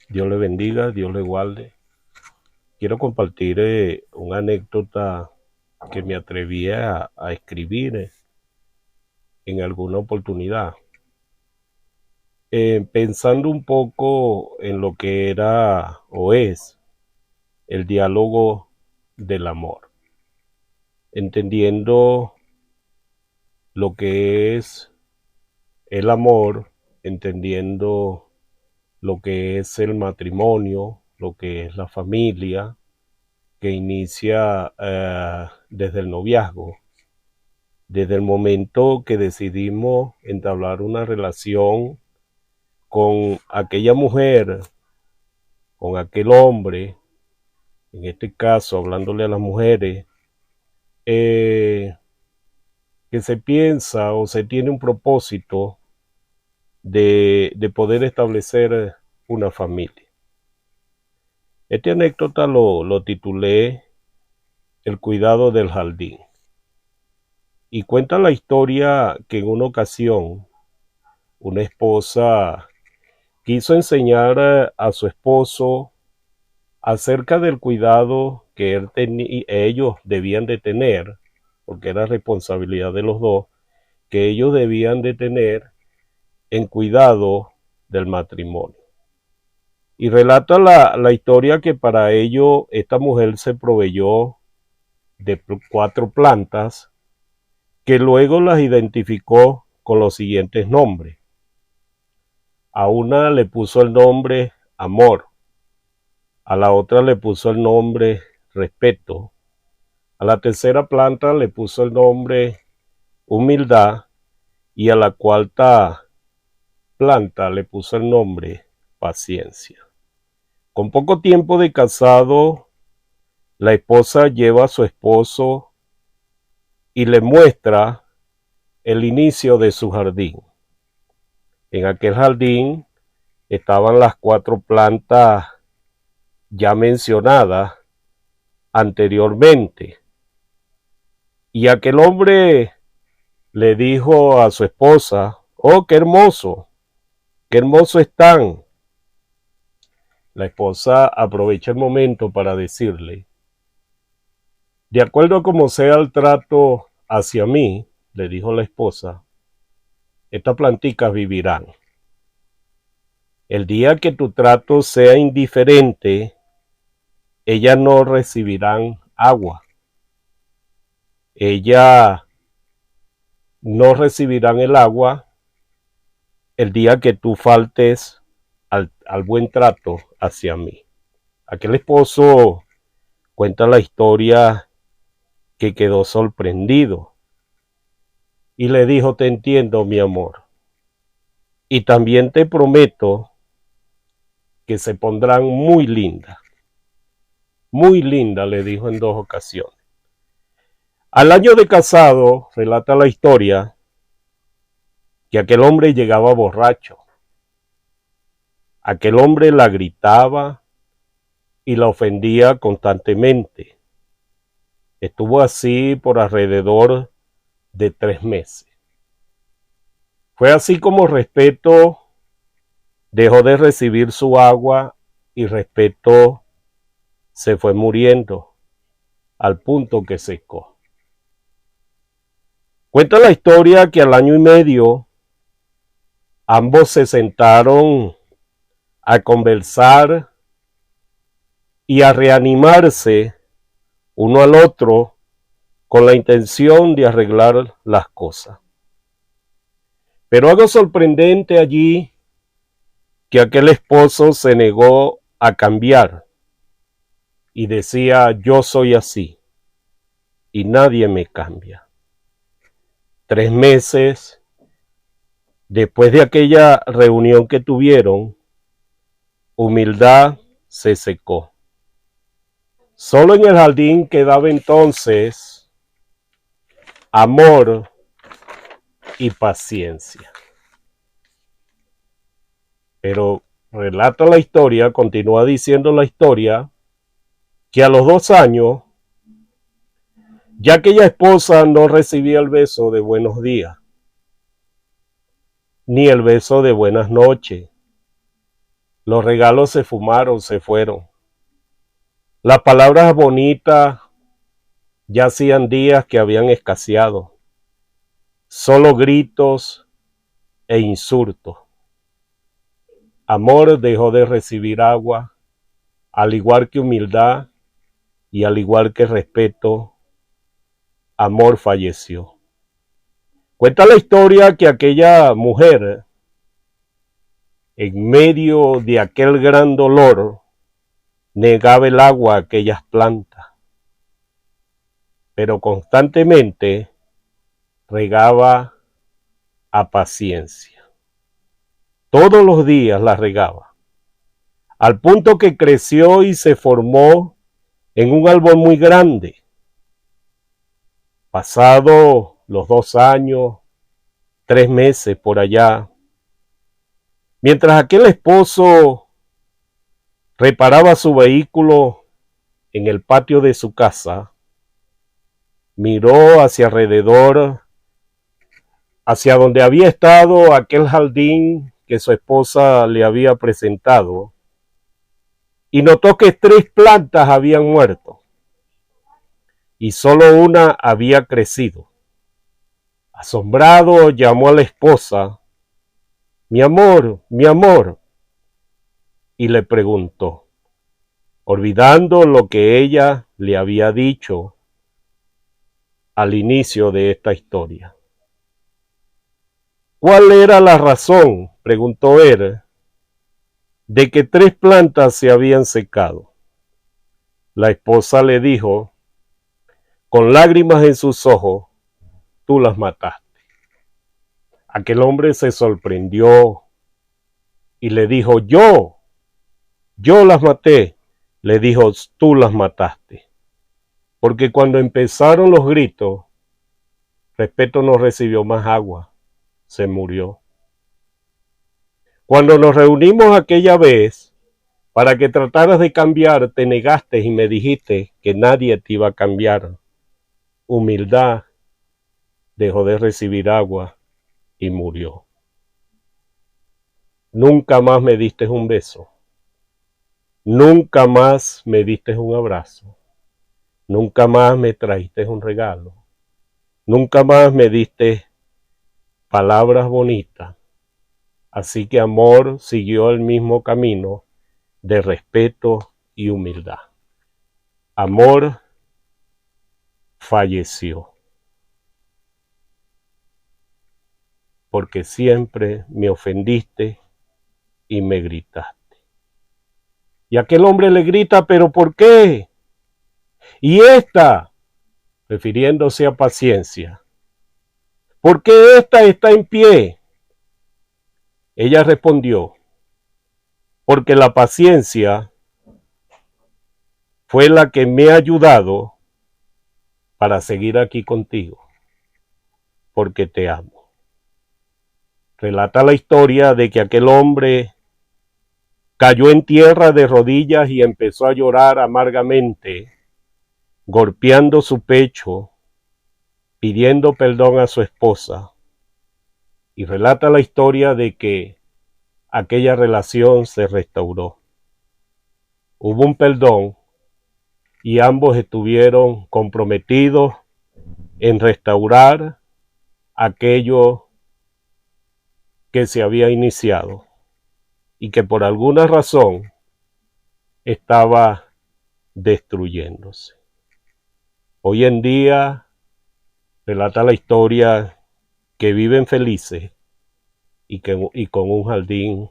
Dios le bendiga, Dios le guarde. Quiero compartir una anécdota que me atreví a escribir en alguna oportunidad. Pensando un poco en lo que era o es el diálogo del amor, entendiendo lo que es el amor, entendiendo lo que es el matrimonio, lo que es la familia, que inicia desde el noviazgo, desde el momento que decidimos entablar una relación con aquella mujer, con aquel hombre, en este caso hablándole a las mujeres, eh, que se piensa o se tiene un propósito de poder establecer una familia. Esta anécdota lo titulé El cuidado del jardín. Y cuenta la historia que en una ocasión una esposa quiso enseñar a su esposo acerca del cuidado que ellos debían de tener, porque era responsabilidad de los dos, que ellos debían de tener en cuidado del matrimonio. Y relata la historia que para ello esta mujer se proveyó de 4 plantas que luego las identificó con los siguientes nombres. A una le puso el nombre amor, a la otra le puso el nombre respeto, a la tercera planta le puso el nombre humildad y a la cuarta planta le puso el nombre paciencia. Con poco tiempo de casado, la esposa lleva a su esposo y le muestra el inicio de su jardín. En aquel jardín estaban las 4 plantas ya mencionadas anteriormente. Y aquel hombre le dijo a su esposa, oh, qué hermoso están. La esposa aprovecha el momento para decirle, de acuerdo a como sea el trato hacia mí, le dijo la esposa, estas planticas vivirán. El día que tu trato sea indiferente, ellas no recibirán agua. Ellas no recibirán el agua el día que tú faltes al buen trato hacia mí. Aquel esposo cuenta la historia que quedó sorprendido y le dijo, te entiendo, mi amor, y también te prometo que se pondrán muy linda, le dijo en 2 ocasiones. Al año de casado, relata la historia, que aquel hombre llegaba borracho. Aquel hombre la gritaba y la ofendía constantemente. Estuvo así por alrededor de 3 meses. Fue así como Respeto dejó de recibir su agua y Respeto se fue muriendo al punto que secó. Cuenta la historia que al año y medio ambos se sentaron a conversar y a reanimarse uno al otro con la intención de arreglar las cosas. Pero algo sorprendente allí, que aquel esposo se negó a cambiar y decía, yo soy así y nadie me cambia. 3 meses después de aquella reunión que tuvieron, Humildad se secó. Solo en el jardín quedaba entonces amor y paciencia. Pero relata la historia, continúa diciendo la historia, que a los 2 años, ya aquella esposa no recibía el beso de buenos días, ni el beso de buenas noches, Los regalos se fumaron, se fueron. Las palabras bonitas ya hacían días que habían escaseado. Solo gritos e insultos. Amor dejó de recibir agua, al igual que humildad y al igual que respeto, amor falleció. Cuenta la historia que aquella mujer, en medio de aquel gran dolor, negaba el agua a aquellas plantas, pero constantemente regaba a paciencia. Todos los días la regaba, al punto que creció y se formó en un árbol muy grande. Pasado los 2 años, 3 meses por allá, mientras aquel esposo reparaba su vehículo en el patio de su casa, miró hacia alrededor, hacia donde había estado aquel jardín que su esposa le había presentado, y notó que 3 plantas habían muerto y solo una había crecido. Asombrado, llamó a la esposa, mi amor, y le preguntó, olvidando lo que ella le había dicho al inicio de esta historia. ¿Cuál era la razón, preguntó él, de que 3 plantas se habían secado? La esposa le dijo, con lágrimas en sus ojos, tú las mataste. Aquel hombre se sorprendió y le dijo, yo las maté. Le dijo, tú las mataste. Porque cuando empezaron los gritos, Respeto no recibió más agua, se murió. Cuando nos reunimos aquella vez, para que trataras de cambiar, te negaste y me dijiste que nadie te iba a cambiar. Humildad, dejó de recibir agua y murió. Nunca más me diste un beso. Nunca más me diste un abrazo. Nunca más me trajiste un regalo. Nunca más me diste palabras bonitas. Así que amor siguió el mismo camino de respeto y humildad. Amor falleció. Porque siempre me ofendiste y me gritaste. Y aquel hombre le grita, ¿pero por qué? Y esta, refiriéndose a paciencia, ¿por qué esta está en pie? Ella respondió, porque la paciencia fue la que me ha ayudado para seguir aquí contigo, porque te amo. Relata la historia de que aquel hombre cayó en tierra de rodillas y empezó a llorar amargamente, golpeando su pecho, pidiendo perdón a su esposa. Y relata la historia de que aquella relación se restauró. Hubo un perdón y ambos estuvieron comprometidos en restaurar aquello que se había iniciado y que por alguna razón estaba destruyéndose. Hoy en día relata la historia que viven felices y con un jardín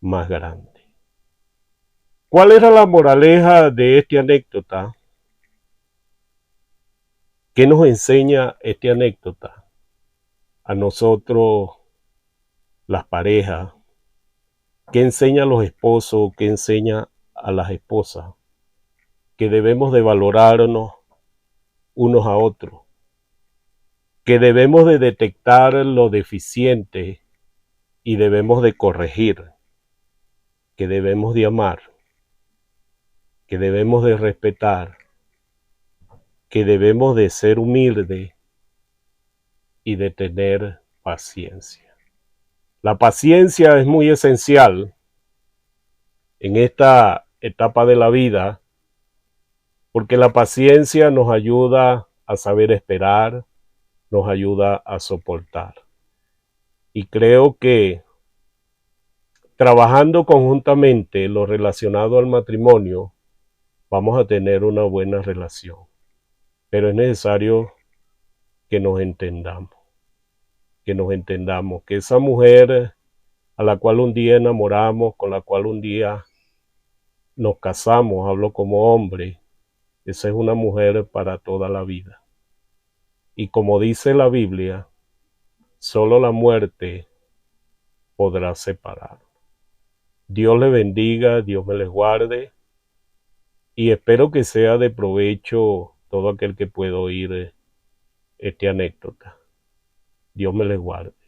más grande. ¿Cuál era la moraleja de esta anécdota? ¿Qué nos enseña esta anécdota a nosotros, las parejas? ¿Qué enseña a los esposos? ¿Qué enseña a las esposas? Que debemos de valorarnos unos a otros, que debemos de detectar lo deficiente y debemos de corregir, que debemos de amar, que debemos de respetar, que debemos de ser humildes y de tener paciencia. La paciencia es muy esencial en esta etapa de la vida, porque la paciencia nos ayuda a saber esperar, nos ayuda a soportar. Y creo que trabajando conjuntamente lo relacionado al matrimonio, vamos a tener una buena relación. Pero es necesario que nos entendamos, que esa mujer a la cual un día enamoramos, con la cual un día nos casamos, hablo como hombre, esa es una mujer para toda la vida. Y como dice la Biblia, solo la muerte podrá separar. Dios les bendiga, Dios me les guarde, y espero que sea de provecho todo aquel que pueda oír esta anécdota. Dios me les guarde.